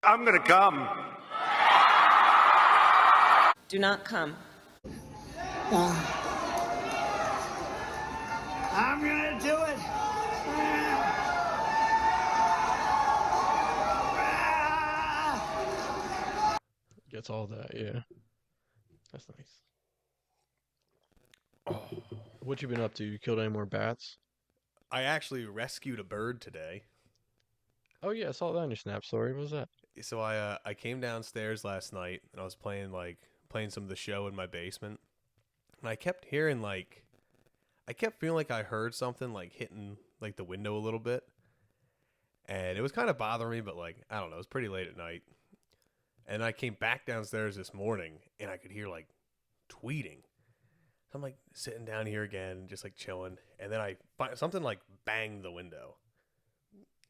I'm gonna come. Do not come. I'm gonna do it. Gets all that, yeah. That's nice. Oh, what you been up to? You killed any more bats? I actually rescued a bird today. Oh yeah, I saw that in your Snap story. What was that? So I came downstairs last night and I was playing some of the show in my basement, and I kept hearing I kept feeling like I heard something like hitting like the window a little bit, and it was kind of bothering me. But like I don't know, it was pretty late at night, and I came back downstairs this morning and I could hear like tweeting. So I'm like sitting down here again, just like chilling, and then I find something like banged the window,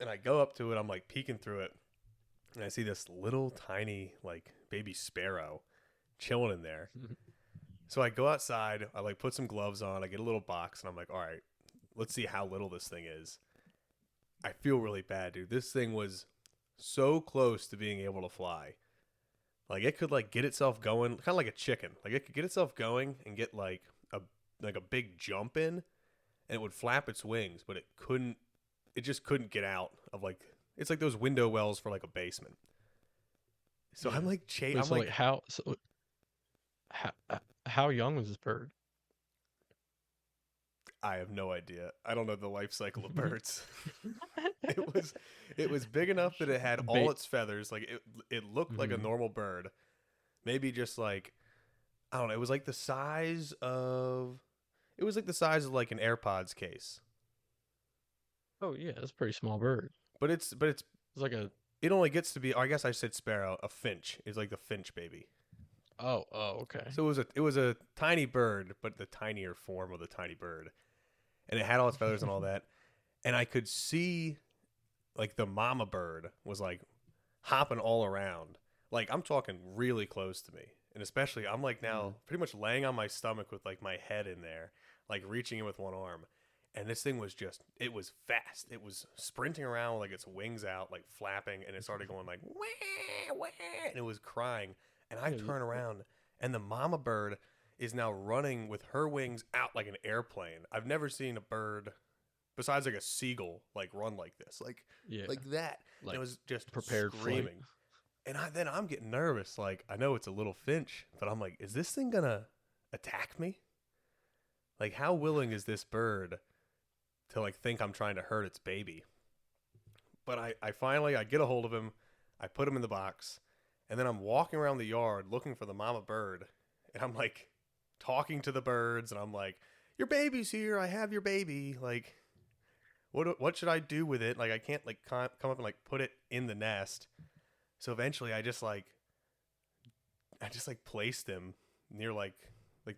and I go up to it. I'm like peeking through it, and I see this little tiny like baby sparrow chilling in there. So I go outside, I like put some gloves on, I get a little box, and I'm like, all right, let's see how little this thing is. I feel really bad, dude. This thing was so close to being able to fly. Like it could like get itself going, kind of like a chicken. Like it could get itself going and get like a big jump in, and it would flap its wings, but it couldn't. It just couldn't get out of like it's like those window wells for like a basement. So I'm like, Wait, I'm so like, how how young was this bird? I have no idea. I don't know the life cycle of birds. it was big enough that it had all its feathers. Like it looked like a normal bird. Maybe just like I don't know. It was like the size of like an AirPods case. Oh yeah, that's a pretty small bird. But it's It's like a it only gets to be. Or I guess I said sparrow. A finch is like the finch baby. oh okay. So it was a tiny bird, but the tinier form of the tiny bird, and it had all its feathers and all that. And I could see like the mama bird was like hopping all around. Like I'm talking really close to me. And especially I'm like now pretty much laying on my stomach with like my head in there, like reaching in with one arm. And this thing was just it was fast. It was sprinting around with like its wings out, like flapping, and it started going like wah, wah, and it was crying. And I turn around and the mama bird is now running with her wings out like an airplane. I've never seen a bird besides like a seagull like run like this. Like Yeah, like that. like And it was just prepared flight. screaming. And then I'm getting nervous. Like I know it's a little finch, but I'm like, is this thing gonna attack me? Like how willing is this bird to like think I'm trying to hurt its baby? But I finally I get a hold of him, I put him in the box, and then I'm walking around the yard looking for the mama bird, and I'm like talking to the birds, and I'm like, your baby's here, I have your baby. Like what should I do with it? Like I can't like come up and like put it in the nest. So eventually I just like placed him near like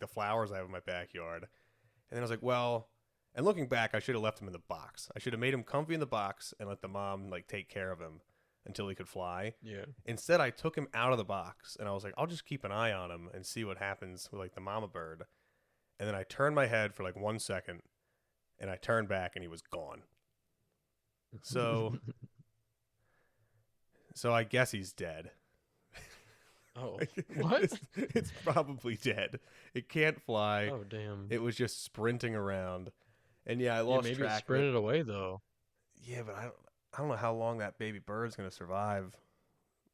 the flowers I have in my backyard. And then I was like, well, and looking back, I should have left him in the box. I should have made him comfy in the box and let the mom like take care of him until he could fly. Yeah. Instead, I took him out of the box and I was like, I'll just keep an eye on him and see what happens with like the mama bird. And then I turned my head for like 1 second and I turned back and he was gone. So I guess he's dead. Oh, what? It's probably dead. It can't fly. Oh damn. It was just sprinting around. And yeah, I lost maybe track it sprinted away though. Yeah, but I don't know how long that baby bird's going to survive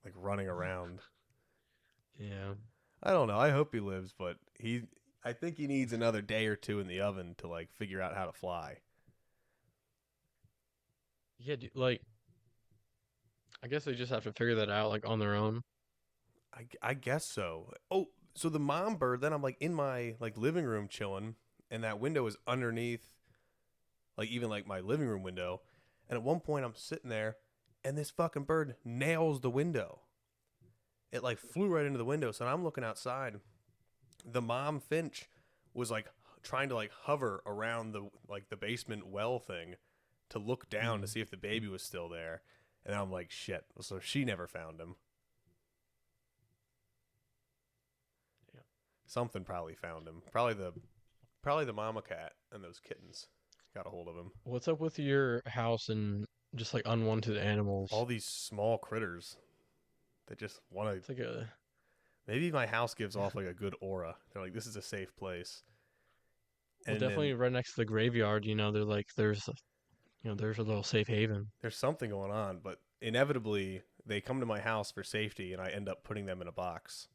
like running around. Yeah. I don't know. I hope he lives, but I think he needs another day or two in the oven to like figure out how to fly. Yeah, like I guess they just have to figure that out like on their own. I guess so. Oh, so the mom bird, then I'm like in my like living room chilling, and that window is underneath like even like my living room window. And at one point I'm sitting there and this fucking bird nails the window. It like flew right into the window. So I'm looking outside. The mom finch was like trying to like hover around the basement well thing to look down to see if the baby was still there. And I'm like, shit. So she never found him. Yeah. Something probably found him. Probably the mama cat and those kittens got a hold of him. What's up with your house and just like unwanted animals? All these small critters. that just want to. It's like a Maybe my house gives off like a good aura. They're like, this is a safe place. well, And definitely then right next to the graveyard. They're like there's a little safe haven. there's something going on, but inevitably they come to my house for safety, and I end up putting them in a box.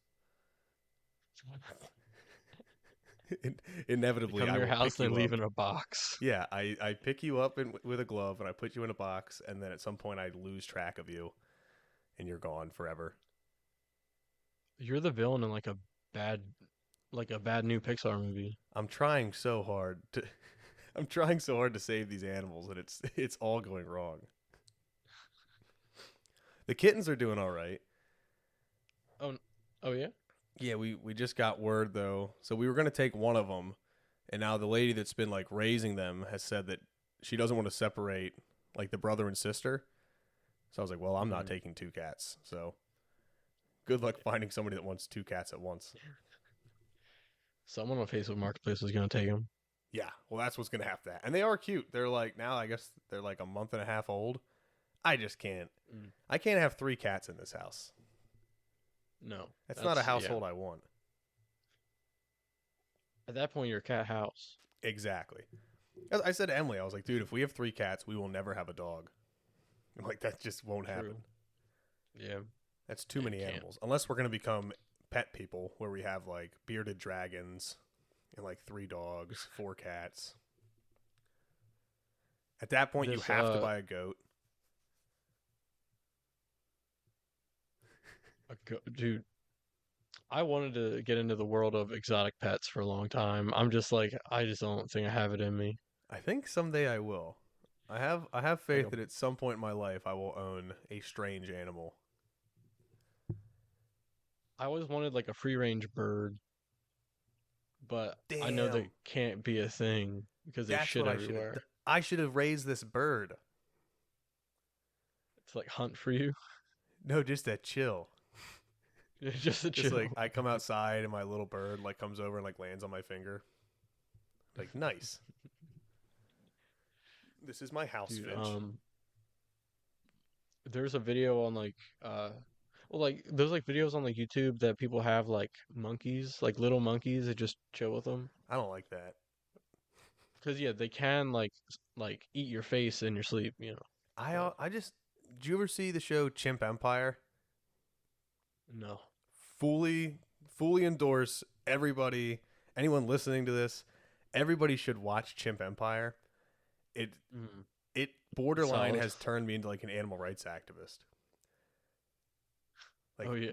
They Inevitably, come I to your will house pick and you leave up. in a box. Yeah, I pick you up with a glove, and I put you in a box, and then at some point I lose track of you, and you're gone forever. You're the villain in bad, like a bad new Pixar movie. I'm trying so hard to. I'm trying so hard to save these animals, and it's all going wrong. The kittens are doing all right. Oh, oh yeah. Yeah, we just got word though. So we were gonna take one of them, and now the lady that's been like raising them has said that she doesn't want to separate like the brother and sister. So I was like, well, I'm not taking two cats. So good luck finding somebody that wants two cats at once. Someone on Facebook Marketplace was gonna take him. Yeah, well, that's what's gonna have to. And they are cute. They're like now, I guess they're like a month and a half old. I just can't. I can't have three cats in this house. No, That's not a household I want. At that point, you're a cat house. Exactly. I said to Emily, I was like, dude, if we have three cats, we will never have a dog. I'm like, that just won't happen. Yeah. That's too many animals. Unless we're going to become pet people where we have like bearded dragons and like 3 dogs, 4 cats. At that point, you have to buy a goat. Dude, I wanted to get into the world of exotic pets for a long time. I'm just like, I just don't think I have it in me. I think someday I will. I have faith that at some point in my life I will own a strange animal. I always wanted like a free range bird, but I know Damn. that can't be a thing because they That's shit what I should have. everywhere. I should have raised this bird. It's like hunt for you. No, just that chill. It's just a Just chill. like I come outside and my little bird like comes over and like lands on my finger. Like nice. This is my house, Dude, Finch. there's a video on well, like there's like videos on like YouTube that people have like monkeys, like little monkeys that just chill with them. I don't like that. Cause yeah, they can like eat your face in your sleep. I just. Did you ever see the show Chimp Empire? No. Fully endorse everybody. Anyone listening to this, everybody should watch Chimp Empire. It borderline Solid. has turned me into like an animal rights activist. Like, Oh yeah.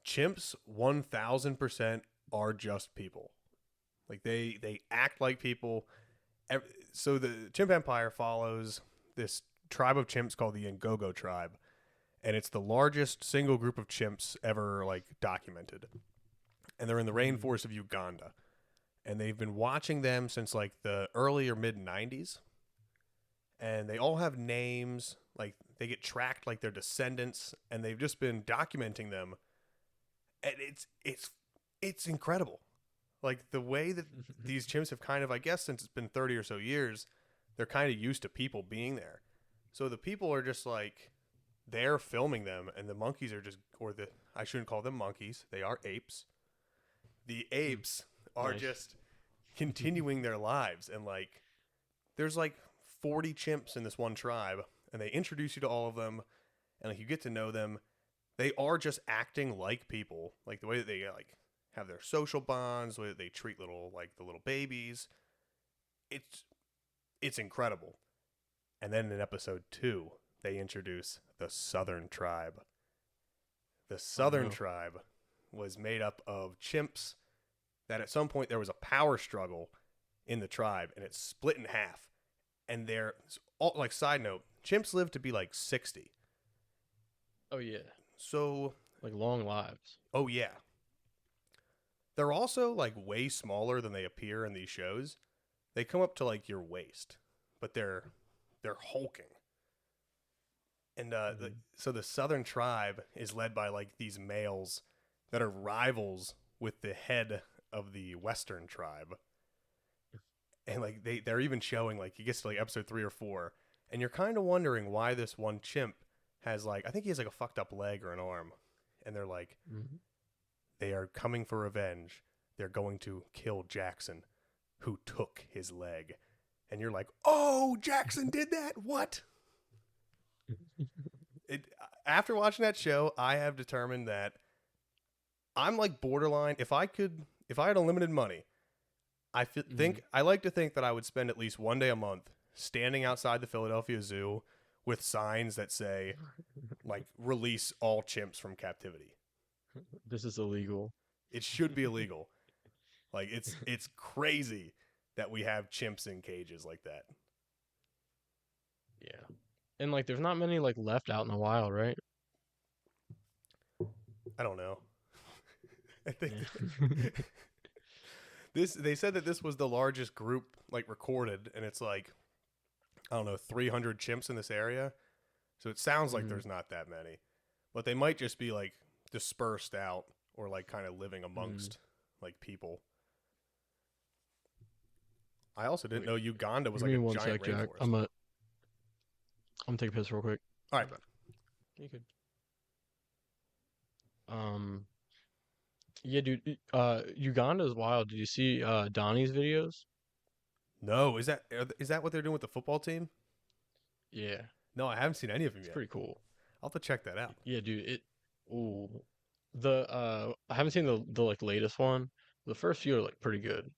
Chimps 1000% are just people. Like they act like people. So the Chimp Empire follows this tribe of chimps called the Ngogo tribe, and it's the largest single group of chimps ever like documented. And they're in the rainforest of Uganda. And they've been watching them since like the early or mid 90s. And they all have names, like they get tracked like their descendants, and they've just been documenting them. And it's incredible. Like the way that these chimps have kind of, I guess since it's been 30 or so years, they're kind of used to people being there. So the people are just like, they're filming them, and the monkeys are just, I shouldn't call them monkeys, they are apes. The apes are Nice. just continuing their lives, and like, there's like 40 chimps in this one tribe, and they introduce you to all of them, and like you get to know them. They are just acting like people, like the way that they like have their social bonds, the way that they treat the little babies. It's incredible. And then in episode 2, they introduce the Southern Tribe. The Southern Tribe was made up of chimps that at some point there was a power struggle in the tribe, and it split in half. And they're all, like, side note, chimps live to be like 60. Oh yeah. So, Like long lives. oh yeah. They're also like way smaller than they appear in these shows. They come up to like your waist, but they're hulking. And so the Southern Tribe is led by like these males that are rivals with the head of the Western Tribe. And like they're even showing, like, he gets to like episode 3 or 4, and you're kind of wondering why this one chimp has like, I think he has like a fucked up leg or an arm, and they're like, Mhm. they are coming for revenge. They're going to kill Jackson, who took his leg. And you're like, oh, Jackson did that? What? After watching that show, I have determined that I'm like borderline. If I had unlimited money, I like to think that I would spend at least one day a month standing outside the Philadelphia Zoo with signs that say, like, release all chimps from captivity. This is illegal. It should be illegal. Like, it's crazy that we have chimps in cages like that. Yeah. And like there's not many like left out in the wild, right? I don't know. I think Yeah. they said that this was the largest group like recorded, and it's like, I don't know, 300 chimps in this area. So it sounds like there's not that many, but they might just be like dispersed out or like kind of living amongst like people. I also didn't know Uganda was Give like me a one giant sec, Jack. rainforest. I'm gonna take a piss real quick. All right. You could. Yeah, dude. Uganda is wild. Did you see Donnie's videos? No, is that what they're doing with the football team? Yeah, No, I haven't seen any of them it's yet. pretty cool. I'll have to check that out. Yeah, dude. Ooh, I haven't seen the like latest one. The first few are like pretty good.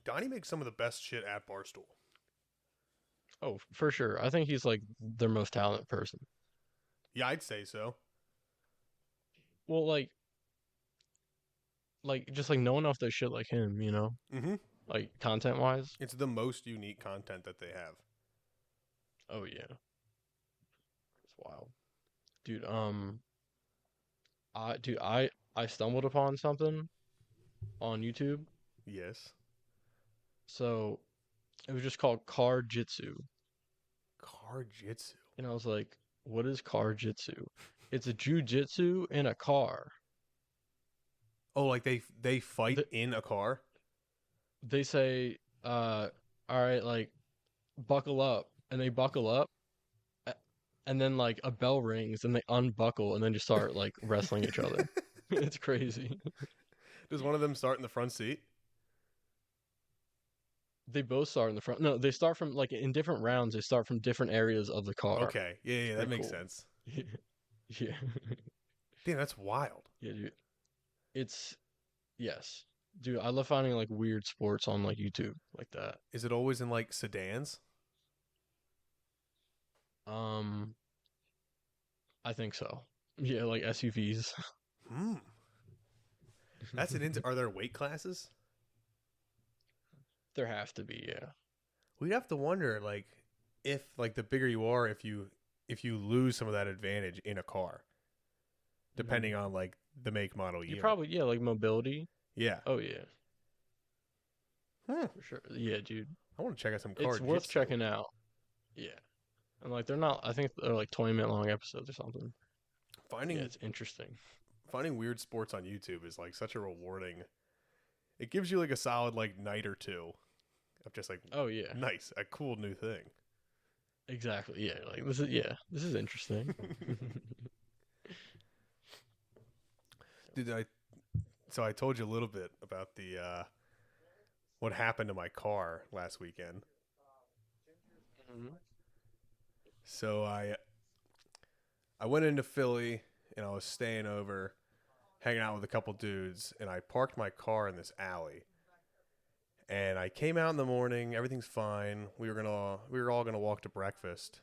Donnie makes some of the best shit at Barstool. Oh, for sure. I think he's like their most talented person. Yeah, I'd say so. Well, like just like no one else does shit like him, you know? Mm-hmm. Like content wise. It's the most unique content that they have. Oh yeah. It's wild. Dude, I stumbled upon something on YouTube. Yes. So it was just called car jitsu. Car jitsu. And I was like, what is car jitsu? It's a jujitsu in a car. Oh, like they fight in a car? They say, all right, like buckle up, and they buckle up, and then like a bell rings and they unbuckle and then just start like wrestling each other. It's crazy. Does one of them start in the front seat? They both start in the front. No, they start from like in different rounds. They start from different areas of the car. Okay. Yeah, that makes cool. sense. Yeah. Damn, that's wild. Yeah, dude. Yes. Dude, I love finding like weird sports on like YouTube like that. Is it always in like sedans? I think so. Yeah, like SUVs. That's are there weight classes? There has to be, yeah. We'd have to wonder, like, if like the bigger you are, if you lose some of that advantage in a car, depending on like the make, model, year. You probably, yeah, like mobility. Yeah. Oh yeah. For sure. Yeah, dude. I want to check out some car It's worth jitsu. checking out. Yeah. And like they're not, I think they're like 20-minute long episodes or something. Finding Yeah, it's interesting. Finding weird sports on YouTube is like such a rewarding. It gives you like a solid like night or two of just like, Oh yeah. nice, a cool new thing. Exactly. Yeah, like this is interesting. Dude, so I told you a little bit about the what happened to my car last weekend. So I went into Philly and I was staying over, hanging out with a couple dudes, and I parked my car in this alley. And I came out in the morning, everything's fine. We were all gonna walk to breakfast,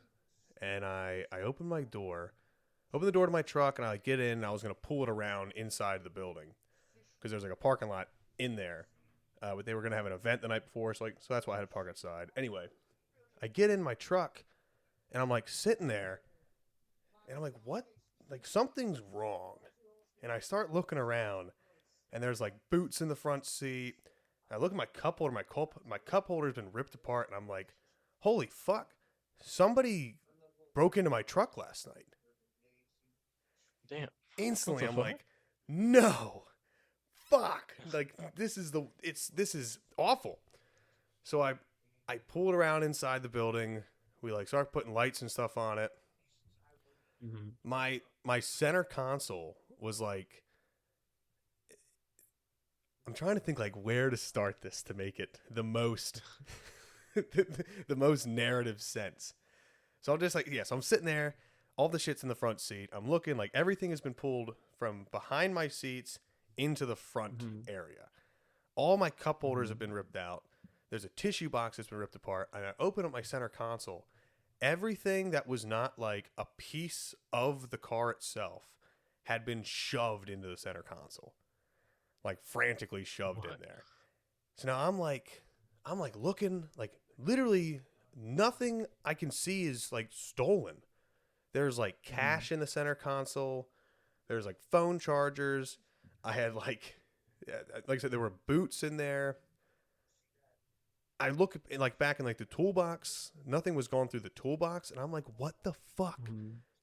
and I opened the door to my truck, and I get in, and I was gonna pull it around inside the building because there's like a parking lot in there, but they were gonna have an event the night before, so that's why I had to park outside. Anyway, I get in my truck, and I'm like sitting there, and I'm like, what? Like something's wrong, and I start looking around, and there's like boots in the front seat. I look at my cup holder. My cup holder's been ripped apart, and I'm like, holy fuck! Somebody broke into my truck last night. Damn. Instantly, I'm fuck? like, no, fuck! Like this is awful. So I pulled around inside the building. We like start putting lights and stuff on it. Mm-hmm. My center console was like, I'm trying to think like where to start this to make it the most the most narrative sense. So I'm just like, so I'm sitting there, all the shit's in the front seat. I'm looking like everything has been pulled from behind my seats into the front area. All my cup holders have been ripped out. There's a tissue box that's been ripped apart. And I open up my center console. Everything that was not like a piece of the car itself had been shoved into the center console. Like frantically shoved in there. So now I'm like looking, like literally nothing I can see is like stolen. There's like cash in the center console. There's like phone chargers. I had like I said, there were boots in there. I look like back in like the toolbox. Nothing was going through the toolbox, and I'm like, what the fuck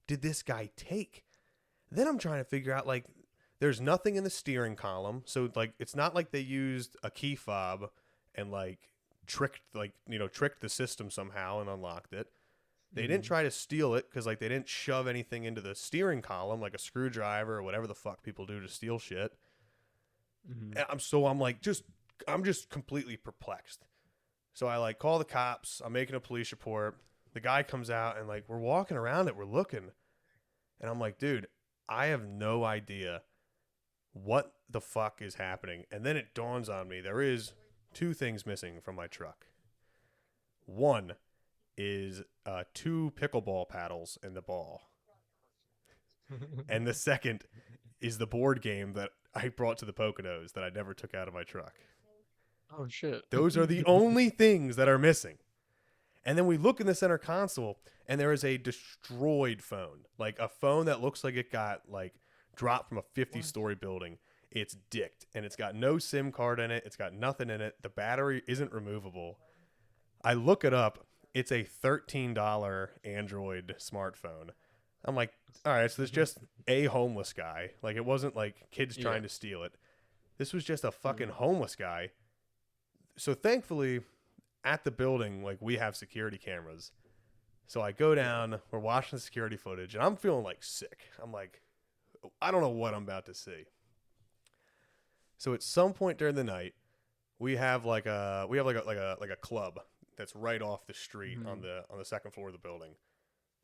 did this guy take? Then I'm trying to figure out like, there's nothing in the steering column, so like it's not like they used a key fob and like tricked the system somehow and unlocked it. They didn't try to steal it because like they didn't shove anything into the steering column like a screwdriver or whatever the fuck people do to steal shit. And I'm just completely perplexed. So I like call the cops. I'm making a police report. The guy comes out and like we're walking around it. We're looking, and I'm like, dude, I have no idea what the fuck is happening. And then it dawns on me there is two things missing from my truck. One is 2 pickleball paddles and the ball. And the second is the board game that I brought to the Poconos that I never took out of my truck. Oh, shit. Those are the only things that are missing. And then we look in the center console, and there is a destroyed phone. Like a phone that looks like it got like dropped from a 50-story building. It's dicked, and it's got no SIM card in it. It's got nothing in it. The battery isn't removable. I look it up. It's a $13 Android smartphone. I'm like, all right, so there's just a homeless guy. Like, it wasn't like kids trying to steal it. This was just a fucking homeless guy. So thankfully, at the building, like, we have security cameras. So I go down, we're watching the security footage, and I'm feeling like sick. I'm like, I don't know what I'm about to see. So at some point during the night, we have like a club that's right off the street on the second floor of the building.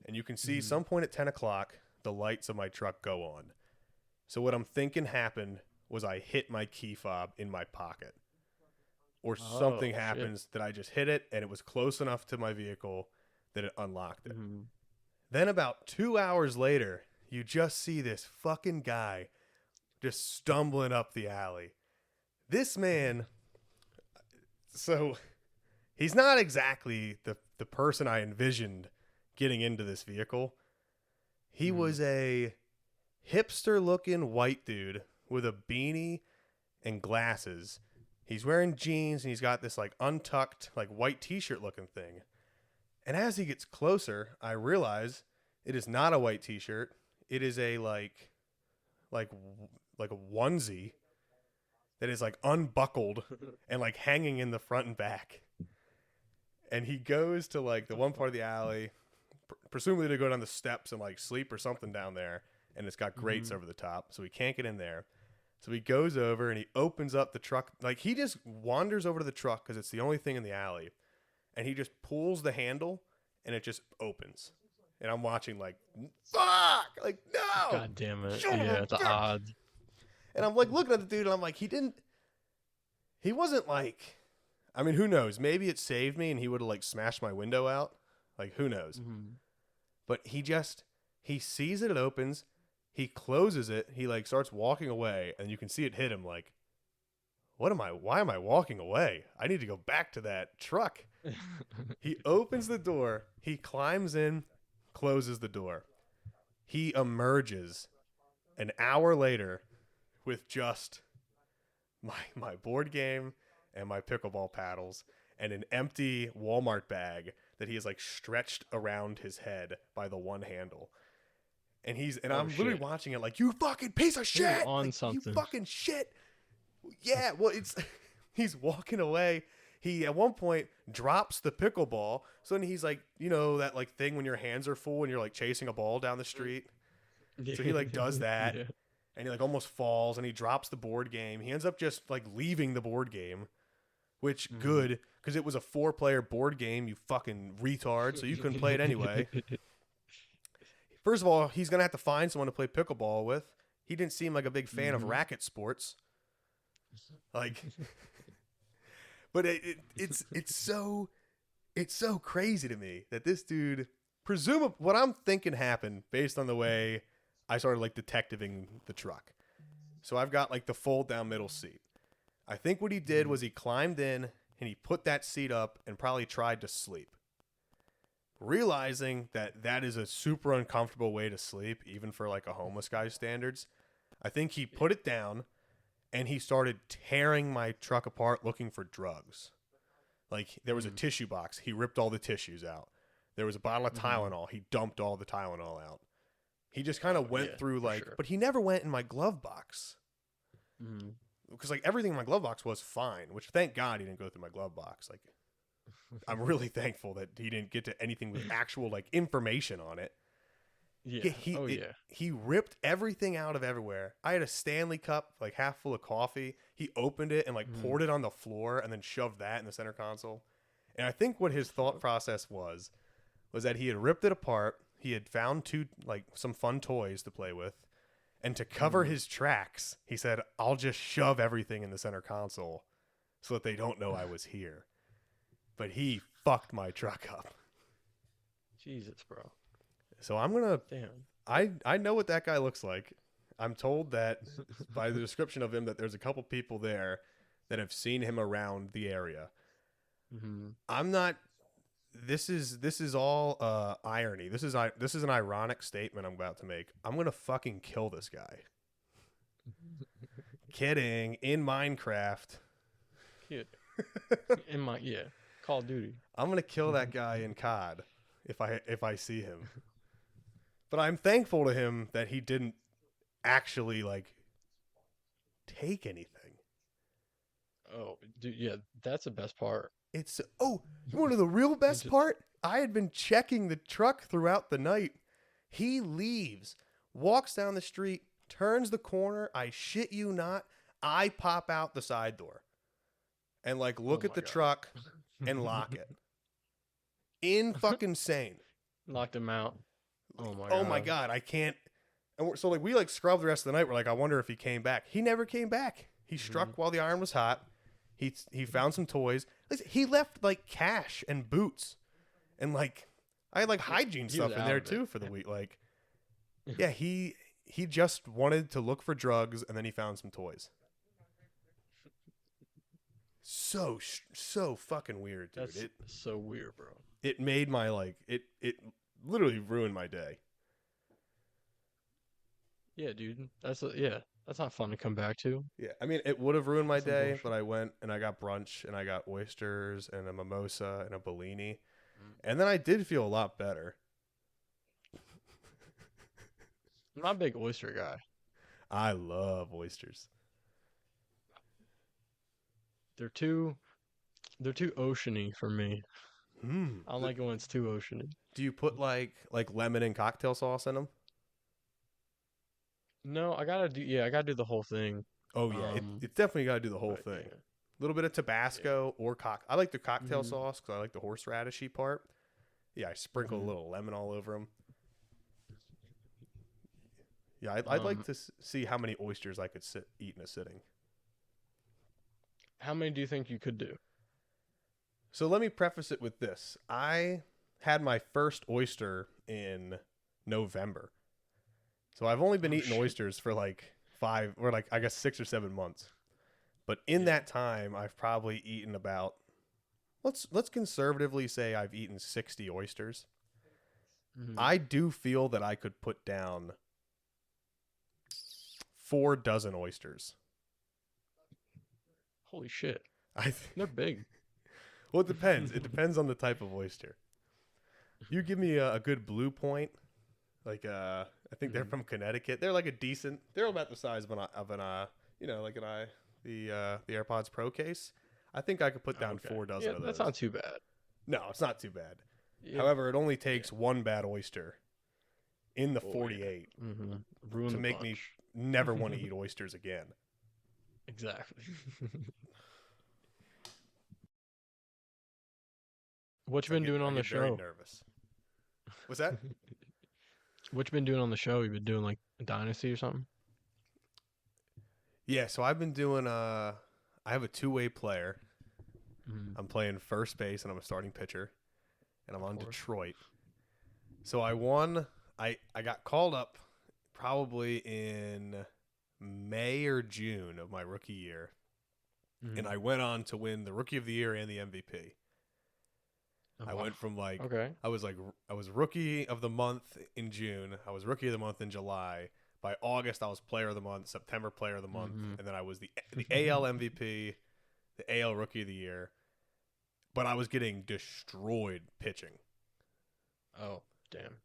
And you can see some point at 10 o'clock, the lights of my truck go on. So what I'm thinking happened was I hit my key fob in my pocket. Or something happens that I just hit it and it was close enough to my vehicle that it unlocked it. Then about 2 hours later, you just see this fucking guy just stumbling up the alley. This man, so he's not exactly the person I envisioned getting into this vehicle. He was a hipster-looking white dude with a beanie and glasses. He's wearing jeans, and he's got this like untucked, like white t-shirt looking thing. And as he gets closer, I realize it is not a white t-shirt. It is a like a onesie that is like unbuckled and like hanging in the front and back. And he goes to like the one part of the alley, presumably to go down the steps and like sleep or something down there. And it's got grates over the top, so he can't get in there. So he goes over and he opens up the truck. Like, he just wanders over to the truck because it's the only thing in the alley. And he just pulls the handle and it just opens. And I'm watching like, fuck! Like, no! God damn it. Yeah, the odds. And I'm like looking at the dude and I'm like, he wasn't like, I mean, who knows? Maybe it saved me and he would have like smashed my window out. Like, who knows? But he sees it opens. He closes it. He like starts walking away, and you can see it hit him. Like, why am I walking away? I need to go back to that truck. He opens the door. He climbs in, closes the door. He emerges an hour later with just my board game and my pickleball paddles and an empty Walmart bag that he has like stretched around his head by the one handle. And I'm literally watching it like, you fucking piece of shit! On like, something. You fucking shit! Yeah, well, he's walking away. he at one point drops the pickleball. So then he's like, you know, that like thing when your hands are full and you're like chasing a ball down the street. So he like does that, Yeah. and he like almost falls, and he drops the board game. He ends up just like leaving the board game, which good, because it was a 4-player board game, you fucking retard, so you couldn't play it anyway. First of all, he's gonna have to find someone to play pickleball with. He didn't seem like a big fan of racket sports. Like, but it's so crazy to me that this dude, presumably, what I'm thinking happened based on the way I started like detectiving the truck. So I've got like the fold down middle seat. I think what he did was he climbed in and he put that seat up and probably tried to sleep. Realizing that that is a super uncomfortable way to sleep, even for like a homeless guy's standards, I think he put it down and he started tearing my truck apart looking for drugs. Like there was a tissue box. He ripped all the tissues out. There was a bottle of Tylenol. He dumped all the Tylenol out. He just kind of went through like, but he never went in my glove box. Because like everything in my glove box was fine, which thank God he didn't go through my glove box. Like I'm really thankful that he didn't get to anything with actual like information on it. Yeah. He ripped everything out of everywhere. I had a Stanley cup like half full of coffee. He opened it and like poured it on the floor and then shoved that in the center console. And I think what his thought process was that he had ripped it apart. He had found some fun toys to play with. And to cover his tracks, he said, I'll just shove everything in the center console so that they don't know I was here. But he fucked my truck up. Jesus, bro. So I'm going to... Damn. I know what that guy looks like. I'm told that by the description of him that there's a couple people there that have seen him around the area. I'm not... This is all irony. This is an ironic statement I'm about to make. I'm gonna fucking kill this guy. Kidding. In Minecraft. Kid. Call of Duty. I'm gonna kill that guy in COD if I see him. But I'm thankful to him that he didn't actually like take anything. Oh, dude, yeah, that's the best part. It's one of the real best part. I had been checking the truck throughout the night. He leaves, walks down the street, turns the corner. I shit you not. I pop out the side door and like look at the truck and lock it. In fucking sane. Knocked him out. Oh my god. Oh my god. I can't. And so like we like scrubbed the rest of the night. We're like, I wonder if he came back. He never came back. He struck while the iron was hot. He found some toys. He left like cash and boots, and like I had like hygiene stuff in there too for the week. Like, yeah, he just wanted to look for drugs, and then he found some toys. So fucking weird, dude. That's so weird, bro. It made my it literally ruined my day. Yeah, dude. That's not fun to come back to. Yeah, I mean, it would have ruined my day, but I went and I got brunch and I got oysters and a mimosa and a Bellini. And then I did feel a lot better. I'm not a big oyster guy. I love oysters. They're too oceany for me. I don't like it when it's too oceany. Do you put like lemon and cocktail sauce in them? No, I gotta do the whole thing. Oh yeah, it's definitely gotta do the whole thing. Yeah. A little bit of Tabasco or I like the cocktail sauce because I like the horseradishy part. Yeah, I sprinkle a little lemon all over them. Yeah, I'd like to see how many oysters I could eat in a sitting. How many do you think you could do? So let me preface it with this. I had my first oyster in November. So I've only been eating oysters for like 6 or 7 months. But in that time, I've probably eaten about, let's conservatively say I've eaten 60 oysters. I do feel that I could put down 4 dozen oysters. Holy shit. They're big. Well, it depends. It depends on the type of oyster. You give me a good Blue Point, like I think they're from Connecticut. They're like they're about the size of the AirPods Pro case. I think I could put down Okay. 4 dozen Yeah, of those. that's not too bad. No, it's not too bad. Yeah. However, it only takes one bad oyster in the Oh, yeah. 48 Ruin to the make me bunch. never want to eat oysters again. Exactly. What you been doing on I the get very show? nervous. What's that? What you been doing on the show? You been doing like a Dynasty or something? Yeah, so I've been doing I have a two-way player. Mm, I'm playing first base and I'm a starting pitcher, and I'm on course. Detroit. So I won. I got called up probably in May or June of my rookie year, and I went on to win the Rookie of the Year and the MVP. Oh, I wow. went from like Okay. I was Rookie of the Month in June. I was Rookie of the Month in July. By August, I was Player of the Month. September, Player of the Month, Mhm. and then I was the AL MVP, the AL Rookie of the Year. But I was getting destroyed pitching. Oh, damn.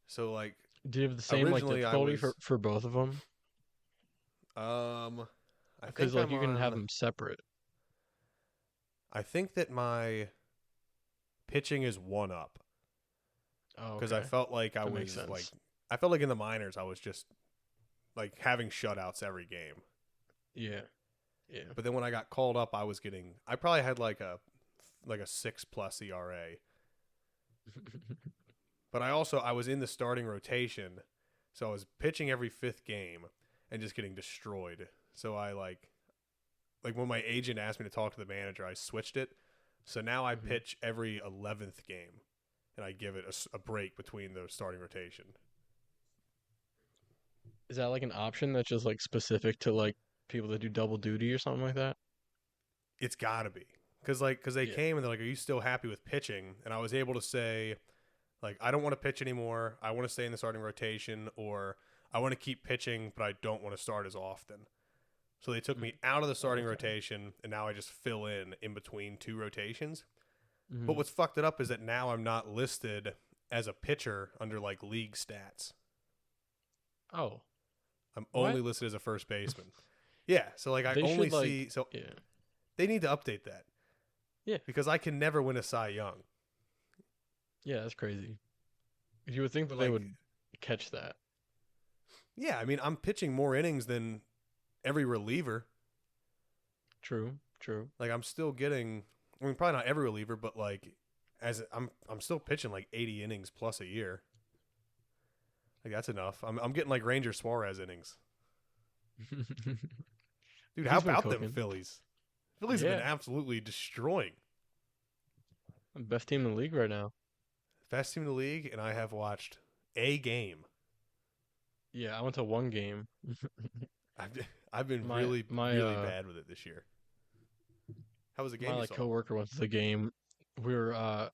So like, Do you have the same like Originally, I difficulty was- for both of them? I Because think like you can have them separate. I think that my pitching is one up Oh, because okay. I felt like That makes sense. I felt like in the minors I was just like having shutouts every game. Yeah. Yeah. But then when I got called up, I probably had like a 6+ ERA. But I was in the starting rotation, so I was pitching every 5th game and just getting destroyed. So I like when my agent asked me to talk to the manager, I switched it. So now I Mhm. pitch every 11th game, and I give it a break between the starting rotation. Is that like an option that's just like specific to like people that do double duty or something like that? It's got to be because they Yeah. came and they're like, "Are you still happy with pitching?" And I was able to say, like, I don't want to pitch anymore. I want to stay in the starting rotation, or I want to keep pitching, but I don't want to start as often. So they took me out of the starting Okay. rotation, and now I just fill in between 2 rotations. Mhm. But what's fucked it up is that now I'm not listed as a pitcher under like league stats. Oh, I'm What? only listed as a first baseman. Yeah, so like I They only should, like- see so yeah. they need to update that. Yeah. Because I can never win a Cy Young. Yeah, that's crazy. You would think that But, they like, would catch that. Yeah, I mean, I'm pitching more innings than every reliever. True. True. Like I'm still getting I mean probably not every reliever, but like as I'm still pitching like 80 innings plus a year. Like that's enough. I'm getting like Ranger Suarez innings. Dude, how He's been about them cooking. Phillies? Phillies have been Yeah. absolutely destroying. Best team in the league right now. Best team in the league, and I have watched a game. Yeah, I went to one game. I've been My- really my, really bad with it this year. How was the game? My you like saw? coworker went to the game. We were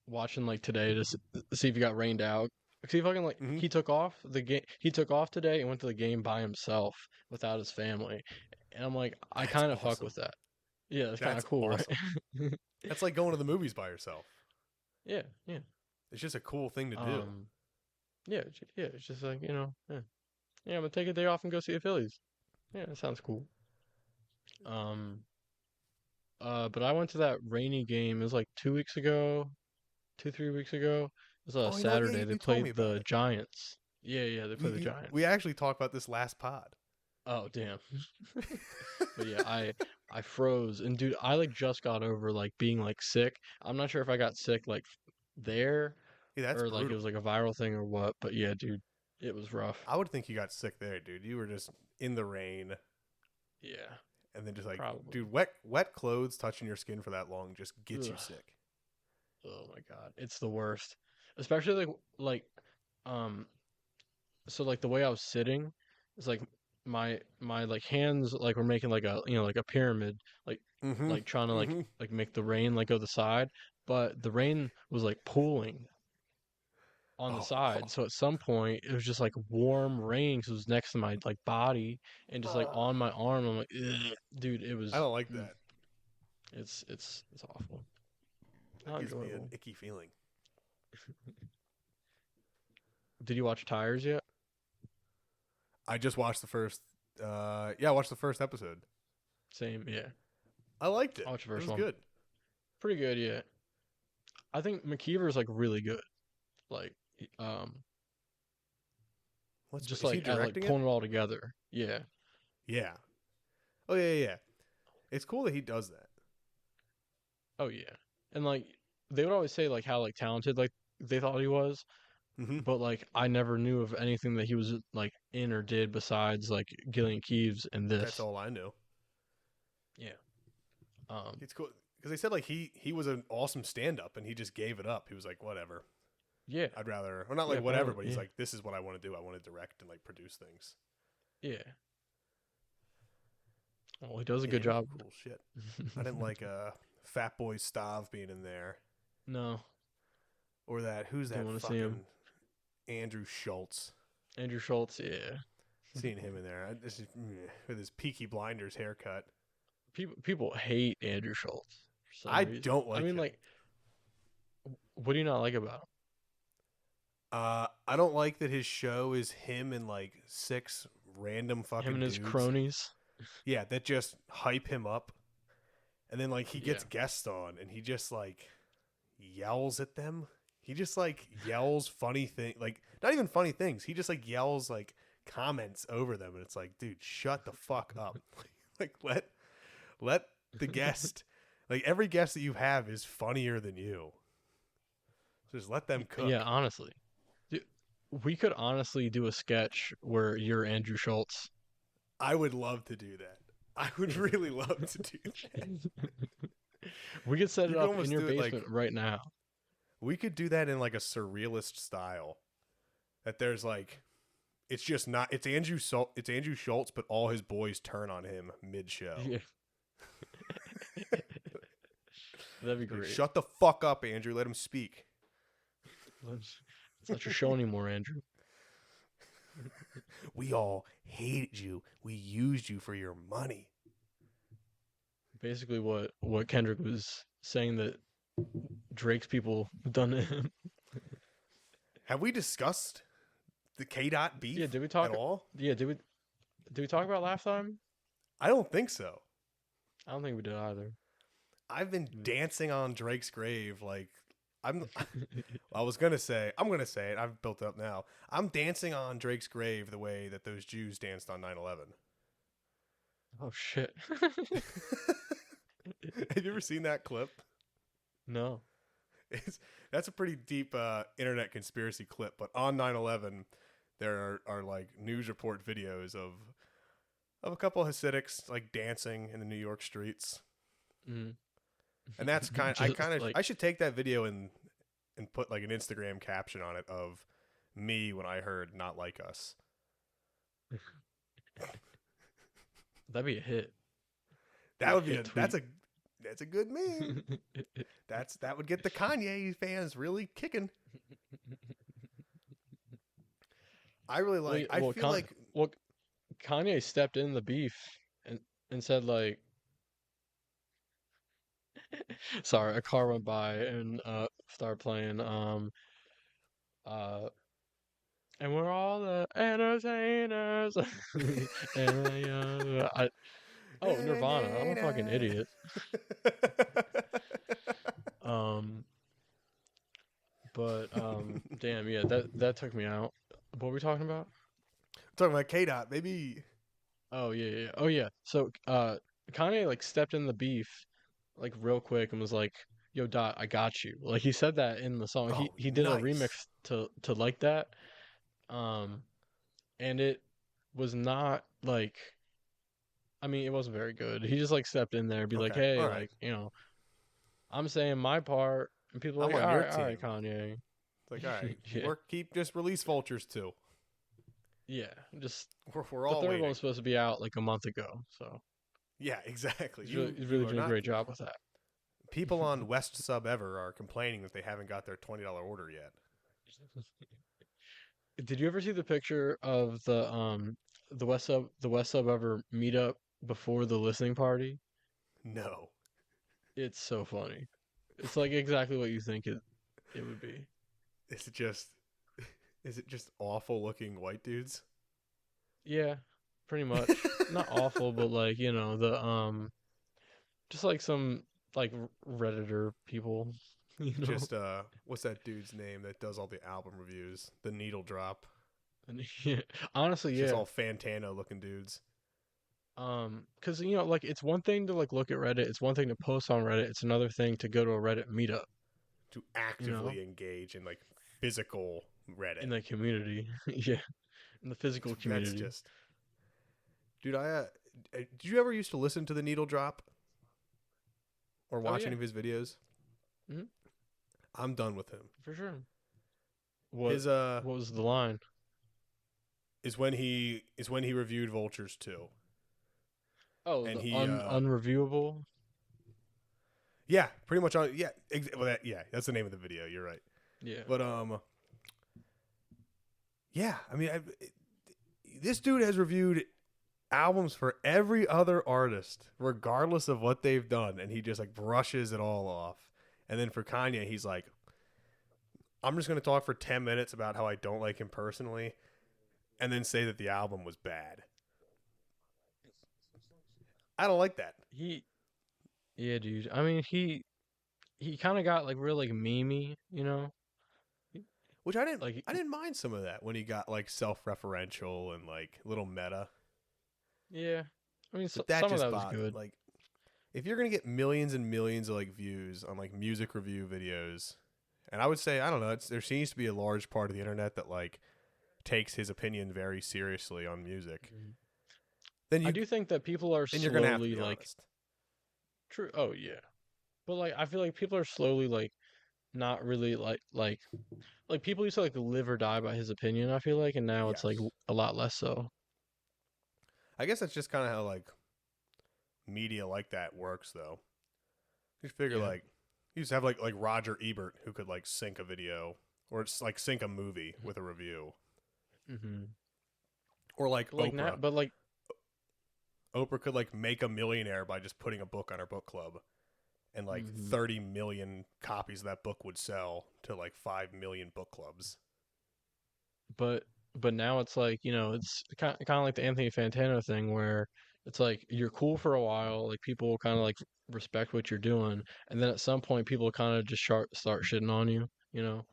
watching like today to see if he got rained out. Cause he fucking like Mhm. he took off the game. He took off today and went to the game by himself without his family. And I'm like, I That's kind of fuck awesome. with that. Yeah, that's kind That's of cool, right? That's like going to the movies by yourself. Yeah, yeah. It's just a cool thing to do. Yeah, yeah. It's just like yeah. Yeah, I'm gonna take a day off and go see the Phillies. Yeah, that sounds cool. But I went to that rainy game. It was like 2 weeks ago, 3 weeks ago. It was Oh, Saturday. you They told me played about the it. Giants. Yeah, they played the Giants. We actually talked about this last pod. Oh, damn. But yeah, I froze. And dude, I like just got over like being like sick. I'm not sure if I got sick like there Yeah, that's or brutal. like it was like a viral thing or what, but yeah, dude, it was rough. I would think you got sick there, dude. You were just in the rain, Yeah. and then just like, Probably. dude, wet clothes touching your skin for that long just gets you Ugh. sick. Oh my God, it's the worst. Especially like so like the way I was sitting is like my like hands like were making like a like a pyramid like Mm-hmm. like trying to Mhm. like make the rain like go the side, but the rain was like pooling on the Oh. side. So at some point it was just like warm rain 'cause it was next to my like body and just like on my arm. I'm like, "Ugh." Dude, it was. I don't like that. It's awful. That Not gives me an enjoyable. icky feeling. Did you watch Tires yet? I just watched the first. I watched the first episode. Same, yeah. I liked it. I watched the It first was one. good. Pretty good, yeah. I think McKeever's like really good. Like, um, just Is he like at like directing it? pulling it all together. Yeah. Yeah. Oh yeah. It's cool that he does that. Oh yeah. And like they would always say like how like talented like they thought he was, Mm-hmm. but like I never knew of anything that he was like in or did besides like Gillian Keeves and That's this. all I knew. Yeah. It's cool because they said like he was an awesome stand up and he just gave it up. He was like, whatever. Yeah. I'd rather, well, not Yeah, like whatever, apparently, but he's yeah. like, this is what I want to do. I want to direct and like produce things. Yeah. Well, he does a Yeah, good he was job. cool shit. I didn't like Fat Boy Stav being in there No. or that. Who's Didn't that wanna see him. fucking Andrew Schultz? Andrew Schultz, yeah. Seeing him in there with his Peaky Blinders haircut. People hate Andrew Schultz for some I reason. don't like I mean, him. like, what do you not like about him? I don't like that his show is him and like 6 random fucking Him and his dudes. cronies. Yeah, that just hype him up. And then like he gets Yeah. guests on and he just like yells at them. He just like yells funny thing, like not even funny things. He just like yells like comments over them and it's like, dude, shut the fuck up. Like let the guest, like every guest that you have is funnier than you. Just let them cook. Yeah, honestly. Dude, we could honestly do a sketch where you're Andrew Schultz. I would love to do that. I would really love to do that. We could set You it could up almost in your do it, like- basement right now. We could do that in like a surrealist style. That there's like, it's just not. It's Andrew Schultz, but all his boys turn on him mid show. Yeah. That'd be Like, great. shut the fuck up, Andrew. Let him speak. It's not your show anymore, Andrew. We all hated you. We used you for your money. Basically, what Kendrick was saying that Drake's people done to him. Have we discussed the K Dot beef? Yeah, did we talk at all? Yeah, did we talk about last time? I don't think so. I don't think we did either. I've been dancing on Drake's grave like I was gonna say I'm gonna say it. I've built it up now. I'm dancing on Drake's grave the way that those Jews danced on 9/11. Oh shit. Have you ever seen that clip? No. That's a pretty deep internet conspiracy clip. But on 9/11, there are like news report videos of a couple of Hasidics like dancing in the New York streets. Mm. And that's Like, I should take that video and put like an Instagram caption on it of me when I heard "Not Like Us." that'd be a hit. That would be Hit that's a good meme. That would get the Kanye fans really kicking. I really like. I feel like well, Kanye stepped in the beef and said like, sorry, a car went by and started playing and we're all the entertainers. And Nirvana. I'm a fucking idiot. Damn, yeah, that took me out. What were we talking about? talking about K Dot, maybe. Oh yeah. Oh yeah. So Kanye like stepped in the beef like real quick and was like, "Yo, Dot, I got you." Like he said that in the song. Oh, He did a nice. remix to like that. And it was not like, I mean, it wasn't very good. He just like stepped in there and be like, Okay, "Hey, all right. like, you know, I'm saying my part," and people are I'm like, on "All your right, all right, team." Kanye." It's like, all right, Yeah. keep just release Vultures too. Yeah, just We're the all third waiting. one was supposed to be out like a month ago, so Yeah, exactly. he's really doing a great job with that. People on West Sub Ever are complaining that they haven't got their $20 order yet. Did you ever see the picture of the West Sub Ever meetup before the listening party? No. It's so funny. It's like exactly what you think it would be. Is it just awful looking white dudes? Yeah, pretty much. Not awful, but like, you know, the just like some like Redditor people, you know. Just what's that dude's name that does all the album reviews? The Needle Drop. And yeah, honestly, It's just yeah. all Fantano looking dudes. Because you know, like it's one thing to like look at Reddit, it's one thing to post on Reddit, it's another thing to go to a Reddit meetup, To you know, actively engage in like physical Reddit. in the community. Yeah, in the physical That's community. just, dude. Did you ever used to listen to the Needle Drop or Oh watch yeah, any of his videos? hmm I'm done with him. for sure. What His what was the line? is when he reviewed Vultures 2. Oh, And the he unreviewable. yeah, pretty much on yeah, that's the name of the video. You're right. Yeah. But yeah, I mean this dude has reviewed albums for every other artist regardless of what they've done, and he just like brushes it all off. And then for Kanye, he's like, I'm just going to talk for 10 minutes about how I don't like him personally and then say that the album was bad. I don't like that. Yeah, dude. I mean, he kind of got like real like memey, you know? Which Like I didn't mind some of that when he got like self-referential and like little meta. yeah. I mean, But that some of just that was good. like if you're going to get millions and millions of like views on like music review videos, and I would say, I don't know, there seems to be a large part of the internet that like takes his opinion very seriously on music. Mhm. Then I do think that people are then you're going to have to slowly be like honest. true. Oh yeah. But like I feel like people are slowly like not really like people used to like live or die by his opinion, I feel like, and now it's like Yes. a lot less so. I guess that's just kind of how like media like that works, though. You figure Yeah. like you used to have like Roger Ebert who could like sync a video or it's like sync a movie with a review, Mhm. or like But like now Oprah. but like Oprah could like make a millionaire by just putting a book on her book club, and like mhm. 30 million copies of that book would sell to like 5 million book clubs. but but now it's like, you know, it's kind of like the Anthony Fantano thing where it's like you're cool for a while, like people kind of like respect what you're doing, and then at some point people kind of just start shitting on you, you know?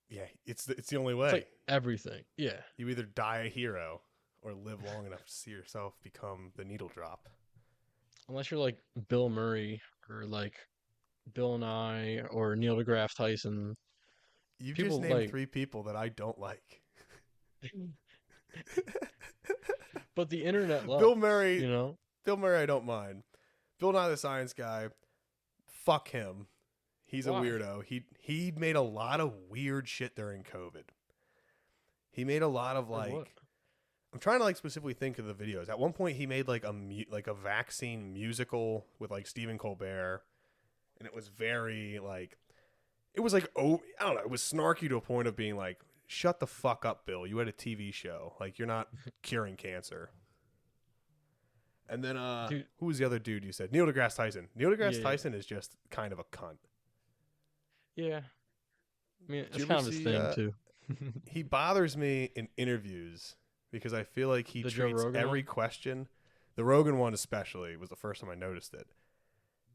Yeah, it's the only It's way. like everything. Yeah. You either die a hero or live long enough to see yourself become the needle drop. Unless you're like Bill Murray or like Bill Nye or Neil deGrasse Tyson, You've just people named like 3 people that I don't like. but the internet Bill loves, Murray, you know? Bill Murray, I don't mind. Bill Nye the Science Guy, fuck him. He's a Why? weirdo. He made a lot of weird shit during COVID. He made a lot of Like what? like I'm trying to like specifically think of the videos. At one point, he made like a vaccine musical with like Stephen Colbert, and it was very like it was like oh I don't know. It was snarky to a point of being like, "Shut the fuck up, Bill. You had a TV show. Like you're not curing cancer." And then Dude, who was the other dude you said? Neil deGrasse Tyson. Neil deGrasse yeah. Tyson is just kind of a cunt. Yeah. I mean, Did you it's ever kind of his see? thing too. He bothers me in interviews because I feel like he The Joe treats Rogan every one? question, the Rogan one especially was the first time I noticed it.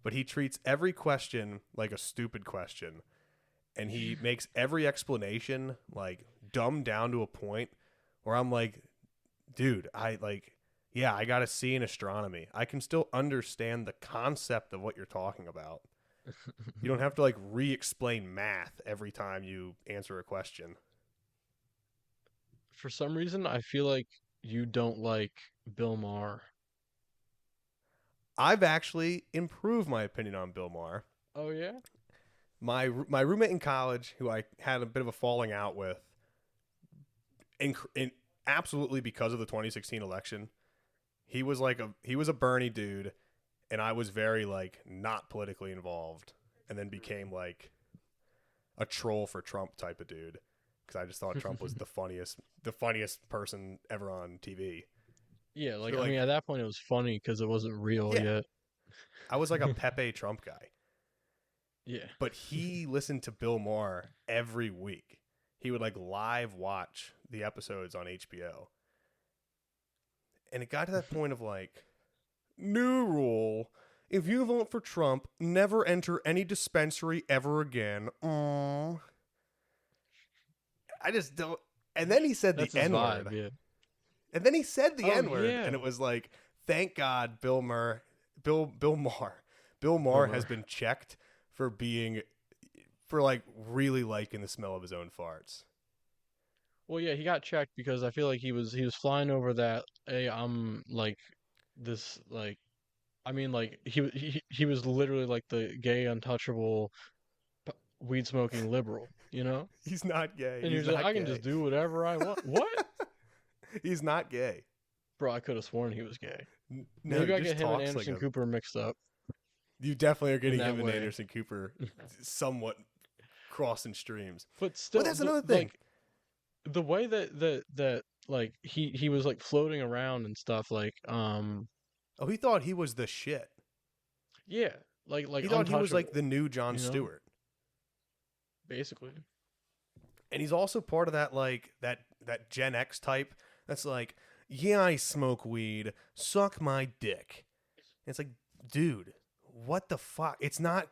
But he treats every question like a stupid question, and he makes every explanation like dumbed down to a point where I'm like, dude, yeah, I got a C in astronomy. I can still understand the concept of what you're talking about. You don't have to like re-explain math every time you answer a question. For some reason, I feel like you don't like Bill Maher. I've actually improved my opinion on Bill Maher. Oh yeah? My roommate in college, who I had a bit of a falling out with, in absolutely because of the 2016 election, he was a Bernie dude, and I was very like not politically involved, and then became like a troll for Trump type of dude because I just thought Trump was the funniest person ever on TV. Yeah, like So I like mean, at that point it was funny because it wasn't real yeah, yet. I was like a Pepe Trump guy. Yeah. But he listened to Bill Maher every week. He would like live watch the episodes on HBO. And it got to that point of like, new rule. If you vote for Trump, never enter any dispensary ever again. Aww. I just don't. And then he said the That's his N vibe, word. yeah. And then he said the Oh, N word, yeah. and it was like, thank God, Bill Maher has been checked for like really liking the smell of his own farts. Well, yeah, he got checked because I feel like he was flying over that. Hey, I'm like this, like, I mean, like he was literally like the gay, untouchable, weed smoking liberal, you know? He's not gay. And He's he's like, not I can gay. just do whatever I want. What? He's not gay. Bro, I could have sworn he was gay. No, Maybe he I just get him and talks Anderson like Cooper mixed up. You definitely are getting that him and way. Anderson Cooper somewhat crossing streams. But still, But that's another thing. Like, the way that like he was like floating around and stuff, like Oh, he thought he was the shit. yeah, like He thought he was like untouchable, the new Jon you know? Stewart. basically. And he's also part of that like that Gen X type that's like, yeah, I smoke weed, suck my dick. And it's like, dude, what the fuck? It's not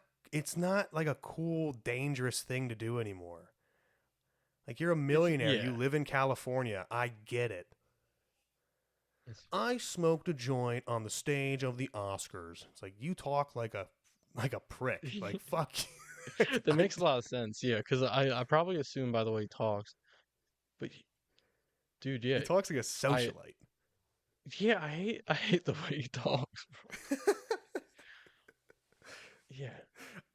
like a cool, dangerous thing to do anymore. Like, you're a millionaire, yeah. you live in California. I get it. I smoked a joint on the stage of the Oscars. It's like, you talk like a prick. Like, fuck you. That makes a lot of sense, yeah, because I probably assume by the way he talks, but dude, yeah, He talks like a socialite. yeah, I hate the way he talks, bro. Yeah,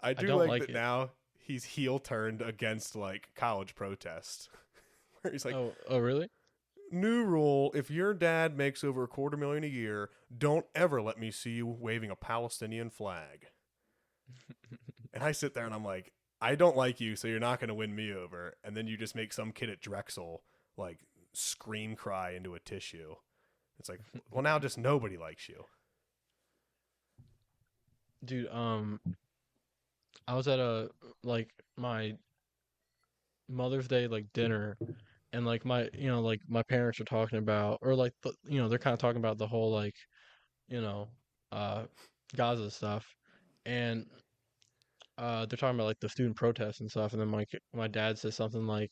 I do don't like like that it. now he's heel turned against like college protests. Where he's like, oh really? new rule, if your dad makes over $250,000 a year, don't ever let me see you waving a Palestinian flag. And I sit there and I'm like, I don't like you, so you're not going to win me over. And then you just make some kid at Drexel like scream cry into a tissue. It's like, well, now just nobody likes you. Dude, I was at my Mother's Day like dinner, and like my parents are talking about, or like they're kind of talking about the whole like you know uh Gaza stuff, and they're talking about like the student protests and stuff, and then my dad says something like,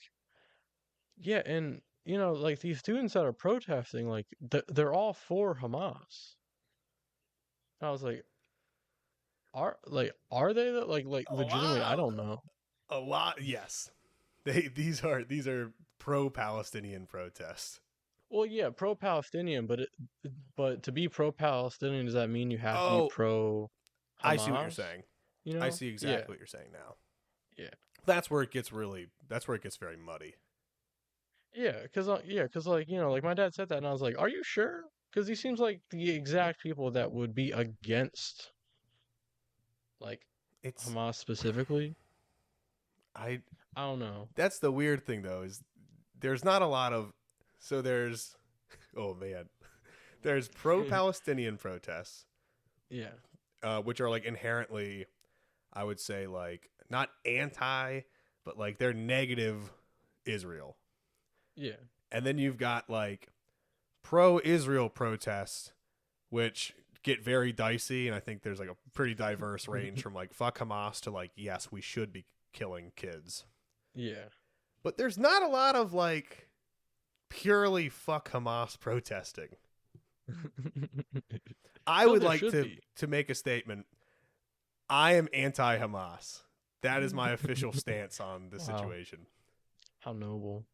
yeah, and like these students that are protesting, like they're all for Hamas. And I was like, are they though? Like legitimately, I don't know. A lot, yes. These are pro-Palestinian protests. Well, yeah, pro-Palestinian, but to be pro-Palestinian, does that mean you have to be pro-Hamas? I see what you're saying. I see exactly Yeah. what you're saying now. Yeah. That's where it gets very muddy. Yeah, because like my dad said that, and I was like, "Are you sure?" Because he seems like the exact people that would be against, like, It's Hamas specifically. I I don't know. That's the weird thing though, is there's not a lot of there's oh man. There's pro-Palestinian protests, Yeah. which are like inherently, I would say, like not anti, but like they're negative Israel. Yeah. And then you've got like pro-Israel protests, which get very dicey, and I think there's like a pretty diverse range from like fuck Hamas to like, yes, we should be killing kids. Yeah. But there's not a lot of like purely fuck Hamas protesting. I No, would there like should be. to make a statement. I am anti-Hamas. That is my official stance on the Wow. situation. How noble.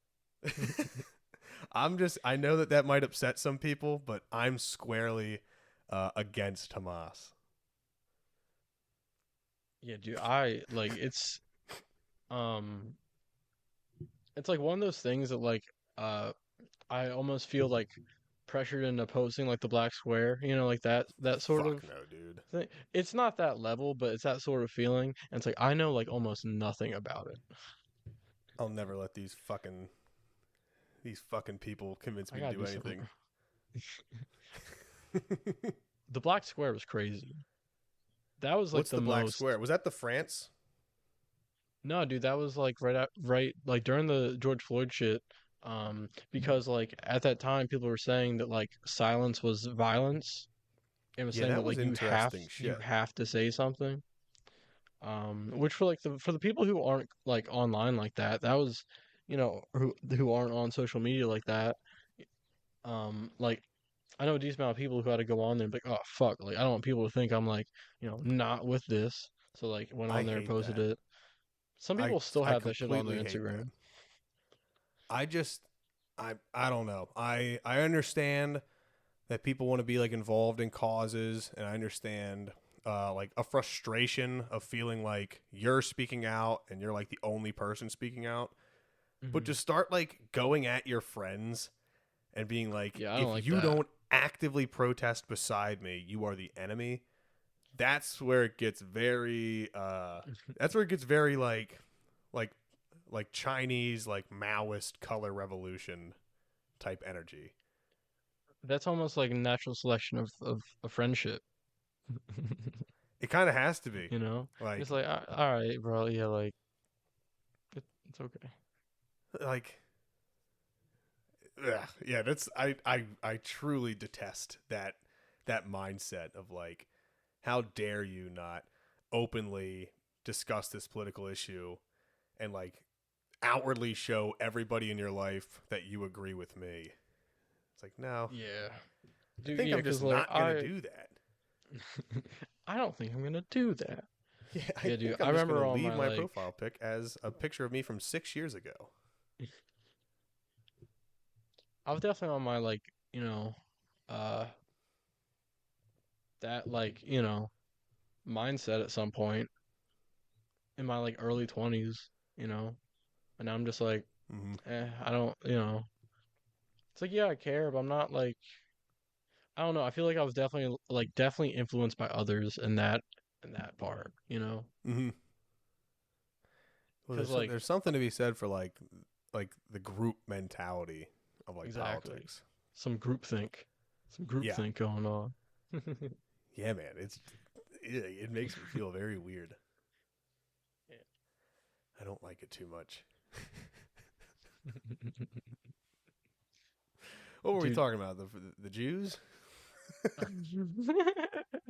I know that might upset some people, but I'm squarely against Hamas. Yeah, dude, it's like one of those things that like I almost feel like pressured into posting like the black square, like that sort Fuck of no, dude. thing. It's not that level, but it's that sort of feeling, and it's like I know like almost nothing about it. I'll never let these fucking people convince I me to gotta do do something. anything. The black square was crazy. That was like What's the black most. square? Was that the France? No, dude, that was like right like during the George Floyd shit. Because like at that time people were saying that like silence was violence. and was Yeah, saying that that was like interesting you shit. have to say something. Which for like for the people who aren't like online like that, that was, who aren't on social media like that. Like I know a decent amount of people who had to go on there and be like, oh fuck, like I don't want people to think I'm like, not with this. So like went I on there and hate posted that. it. Some I people still I have that shit on their completely hate that. Instagram. I just I don't know. I understand that people want to be like involved in causes, and I understand like a frustration of feeling like you're speaking out and you're like the only person speaking out. But Hmm. to start like going at your friends and being like, Yeah, I don't if like you that. don't actively protest beside me, you are the enemy. That's where it gets very like like Chinese like Maoist color revolution type energy. That's almost like a natural selection of a friendship. It kind of has to be. You know, it's Like like, all right, bro, yeah, like it's okay. like ugh, yeah, that's I truly detest that mindset of like, how dare you not openly discuss this political issue and like outwardly show everybody in your life that you agree with me. It's like, no, Yeah, I dude, think yeah, I'm just because like not gonna do that. I don't think I'm gonna do that. Yeah, I Yeah, dude, think I I'm just gonna remember on leave my my like, profile pic as a picture of me from 6 years ago. I was definitely on my like, uh, that like, mindset at some point in my like early 20s, and I'm just like, Mm-hmm. I don't, it's like, yeah, I care, but I'm not like, I don't know. I feel like I was definitely influenced by others in that part, Mm-hmm. Well, because like, there's something to be said for like the group mentality of like exactly, politics. some groupthink, some Yeah, groupthink going on. yeah, man. It makes me feel very weird. Yeah. I don't like it too much. What were we Dude. talking about? The Jews?